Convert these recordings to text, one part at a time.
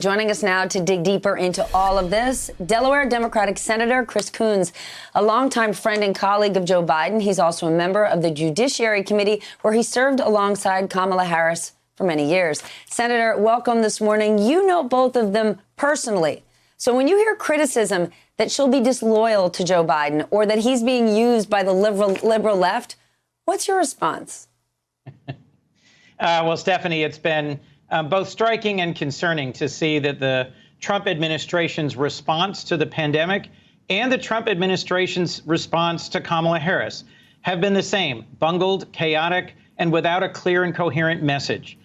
Joining us now to dig deeper into all of this, Delaware Democratic Senator Chris Coons, a longtime friend and colleague of Joe Biden. He's also a member of the Judiciary Committee, where he served alongside Kamala Harris for many years. Senator, welcome this morning. You know both of them personally. So when you hear criticism that she'll be disloyal to Joe Biden or that he's being used by the liberal left, what's your response? Well, Stephanie, it's been both striking and concerning to see that the Trump administration's response to the pandemic and the Trump administration's response to Kamala Harris have been the same: bungled, chaotic, and without a clear and coherent message.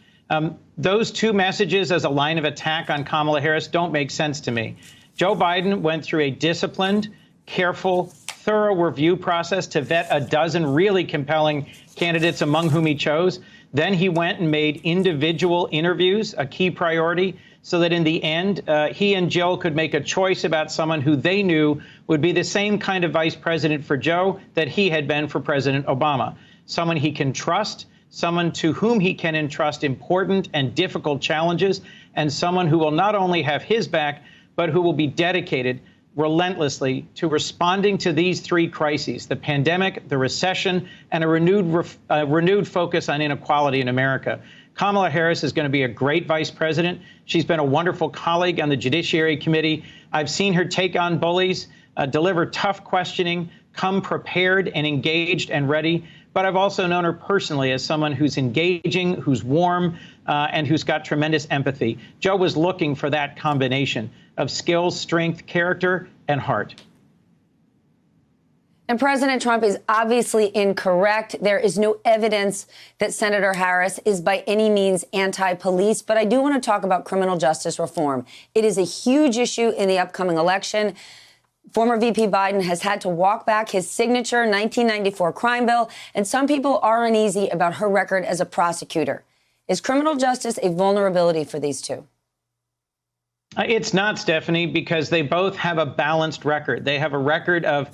Those two messages as a line of attack on Kamala Harris don't make sense to me. Joe Biden went through a disciplined, careful, thorough review process to vet a dozen really compelling candidates among whom he chose. Then he went and made individual interviews a key priority so that in the end, he and Jill could make a choice about someone who they knew would be the same kind of vice president for Joe that he had been for President Obama. Someone he can trust, someone to whom he can entrust important and difficult challenges, and someone who will not only have his back, but who will be dedicated relentlessly to responding to these three crises: the pandemic, the recession, and a renewed focus on inequality in America. Kamala Harris is going to be a great vice president. She's been a wonderful colleague on the Judiciary Committee. I've seen her take on bullies, deliver tough questioning, come prepared and engaged and ready. But I've also known her personally as someone who's engaging, who's warm, and who's got tremendous empathy. Joe was looking for that combination of skills, strength, character, and heart. And President Trump is obviously incorrect. There is no evidence that Senator Harris is by any means anti-police. But I do want to talk about criminal justice reform. It is a huge issue in the upcoming election. Former VP Biden has had to walk back his signature 1994 crime bill, and some people are uneasy about her record as a prosecutor. Is criminal justice a vulnerability for these two? It's not, Stephanie, because they both have a balanced record. They have a record of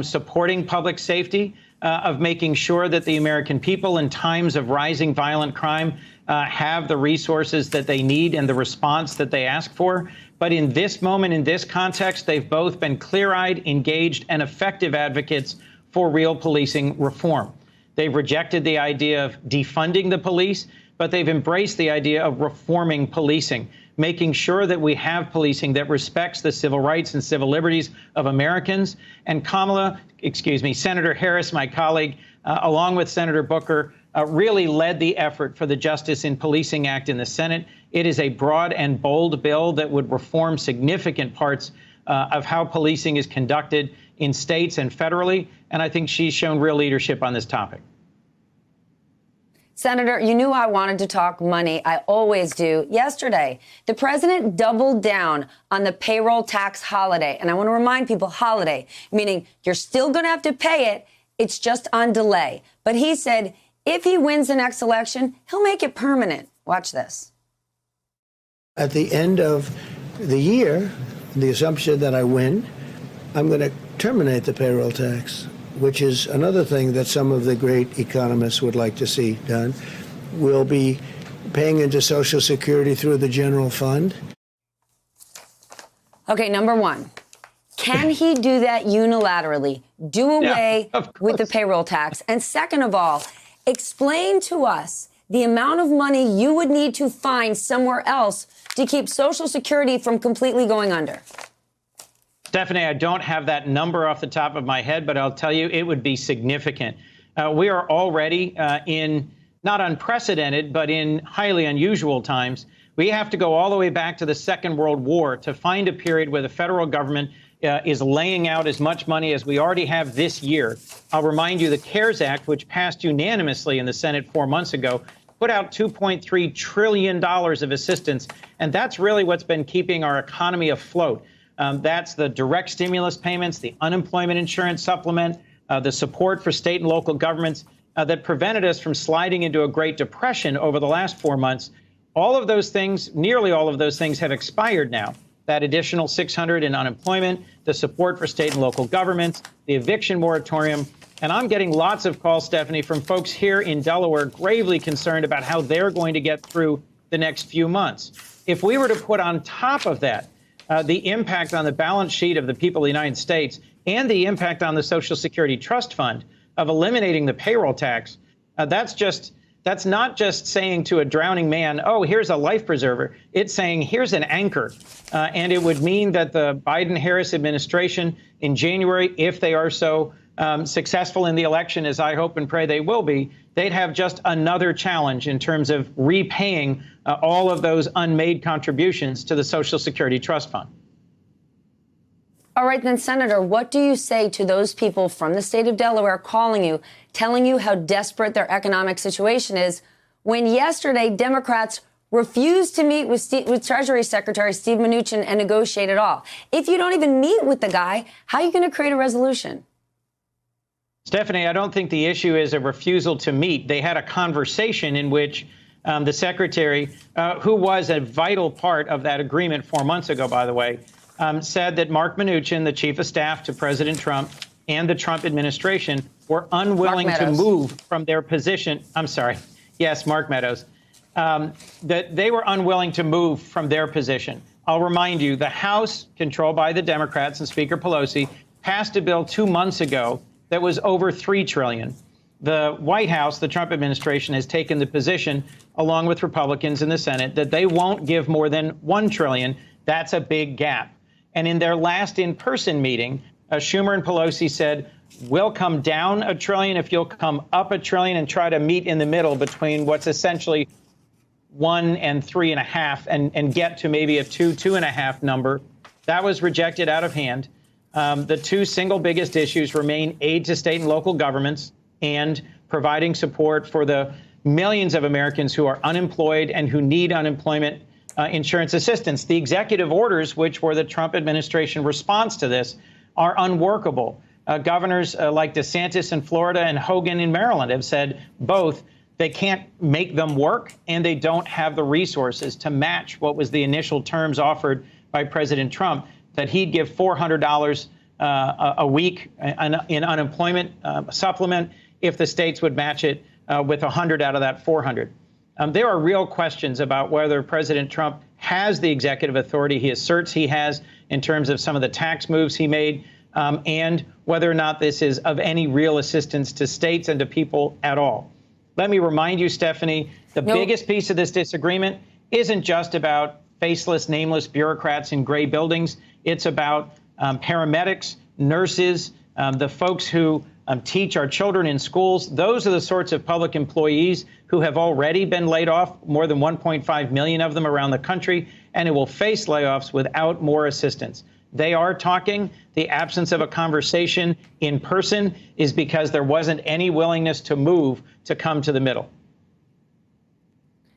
supporting public safety, of making sure that the American people in times of rising violent crime have the resources that they need and the response that they ask for. But in this moment, in this context, they've both been clear-eyed, engaged, and effective advocates for real policing reform. They've rejected the idea of defunding the police, but they've embraced the idea of reforming policing, making sure that we have policing that respects the civil rights and civil liberties of Americans. And Senator Harris, my colleague, along with Senator Booker, really led the effort for the Justice in Policing Act in the Senate. It is a broad and bold bill that would reform significant parts of how policing is conducted in states and federally. And I think she's shown real leadership on this topic. Senator, you knew I wanted to talk money. I always do. Yesterday, the president doubled down on the payroll tax holiday. And I want to remind people, holiday, meaning you're still going to have to pay it. It's just on delay. But he said if he wins the next election, he'll make it permanent. Watch this. At the end of the year, the assumption that I win, I'm going to terminate the payroll tax, which is another thing that some of the great economists would like to see done. We'll be paying into Social Security through the general fund. Okay, number one, can he do that unilaterally? Do away with the payroll tax? And second of all, explain to us the amount of money you would need to find somewhere else to keep Social Security from completely going under. Stephanie, I don't have that number off the top of my head, but I'll tell you it would be significant. We are already in not unprecedented, but in highly unusual times. We have to go all the way back to the Second World War to find a period where the federal government is laying out as much money as we already have this year. I'll remind you the CARES Act, which passed unanimously in the Senate 4 months ago, put out $2.3 trillion of assistance. And that's really what's been keeping our economy afloat. That's the direct stimulus payments, the unemployment insurance supplement, the support for state and local governments that prevented us from sliding into a Great Depression over the last 4 months. All of those things, nearly all of those things have expired now. That additional $600 in unemployment, the support for state and local governments, the eviction moratorium. And I'm getting lots of calls, Stephanie, from folks here in Delaware gravely concerned about how they're going to get through the next few months. If we were to put on top of that the impact on the balance sheet of the people of the United States and the impact on the Social Security Trust Fund of eliminating the payroll tax, that's not just saying to a drowning man, oh, here's a life preserver. It's saying here's an anchor. And it would mean that the Biden-Harris administration in January, if they are so successful in the election, as I hope and pray they will be, they'd have just another challenge in terms of repaying all of those unmade contributions to the Social Security Trust Fund. All right, then, Senator, what do you say to those people from the state of Delaware calling you, telling you how desperate their economic situation is, when yesterday Democrats refused to meet with Treasury Secretary Steve Mnuchin and negotiate at all? If you don't even meet with the guy, how are you going to create a resolution? Stephanie, I don't think the issue is a refusal to meet. They had a conversation in which the secretary, who was a vital part of that agreement 4 months ago, by the way, said that Mark Mnuchin, the chief of staff to President Trump, and the Trump administration were unwilling to move from their position. I'm sorry. Yes, Mark Meadows. That they were unwilling to move from their position. I'll remind you, the House, controlled by the Democrats and Speaker Pelosi, passed a bill 2 months ago that was over $3 trillion. The White House, the Trump administration, has taken the position, along with Republicans in the Senate, that they won't give more than $1 trillion. That's a big gap. And in their last in-person meeting, Schumer and Pelosi said, we'll come down $1 trillion if you'll come up $1 trillion and try to meet in the middle between what's essentially 1 and 3.5 and get to maybe a 2.5 number. That was rejected out of hand. The two single biggest issues remain aid to state and local governments and providing support for the millions of Americans who are unemployed and who need unemployment insurance assistance. The executive orders, which were the Trump administration response to this, are unworkable. Governors like DeSantis in Florida and Hogan in Maryland have said both they can't make them work and they don't have the resources to match what was the initial terms offered by President Trump, that he'd give $400 a week in unemployment supplement if the states would match it with 100 out of that 400. There are real questions about whether President Trump has the executive authority he asserts he has in terms of some of the tax moves he made, and whether or not this is of any real assistance to states and to people at all. Let me remind you, Stephanie, the biggest piece of this disagreement isn't just about faceless, nameless bureaucrats in gray buildings. It's about paramedics, nurses, the folks who teach our children in schools. Those are the sorts of public employees who have already been laid off, more than 1.5 million of them around the country, and who will face layoffs without more assistance. They are talking. The absence of a conversation in person is because there wasn't any willingness to move to come to the middle.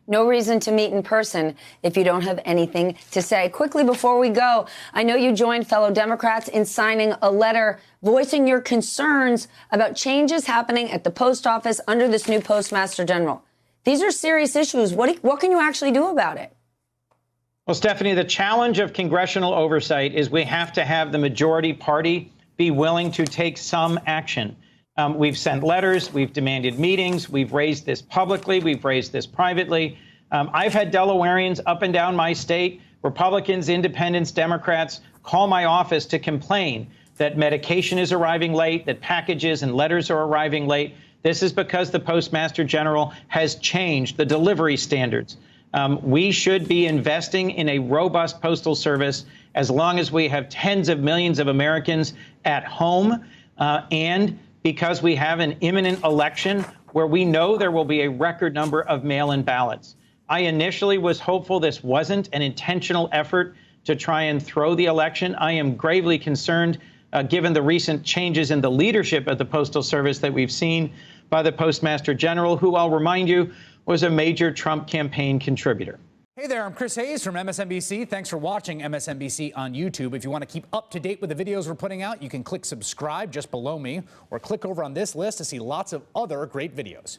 No reason to meet in person if you don't have anything to say. Quickly before we go, I know you joined fellow Democrats in signing a letter voicing your concerns about changes happening at the post office under this new Postmaster General. These are serious issues. What can you actually do about it? Well, Stephanie, the challenge of congressional oversight is we have to have the majority party be willing to take some action. We've sent letters, we've demanded meetings, we've raised this publicly, we've raised this privately. I've had Delawareans up and down my state, Republicans, independents, Democrats, call my office to complain that medication is arriving late, that packages and letters are arriving late. This is because the Postmaster General has changed the delivery standards. We should be investing in a robust postal service as long as we have tens of millions of Americans at home, and because we have an imminent election where we know there will be a record number of mail-in ballots. I initially was hopeful this wasn't an intentional effort to try and throw the election. I am gravely concerned, given the recent changes in the leadership of the Postal Service that we've seen by the Postmaster General, who I'll remind you was a major Trump campaign contributor. Hey there, I'm Chris Hayes from MSNBC. Thanks for watching MSNBC on YouTube. If you want to keep up to date with the videos we're putting out, you can click subscribe just below me or click over on this list to see lots of other great videos.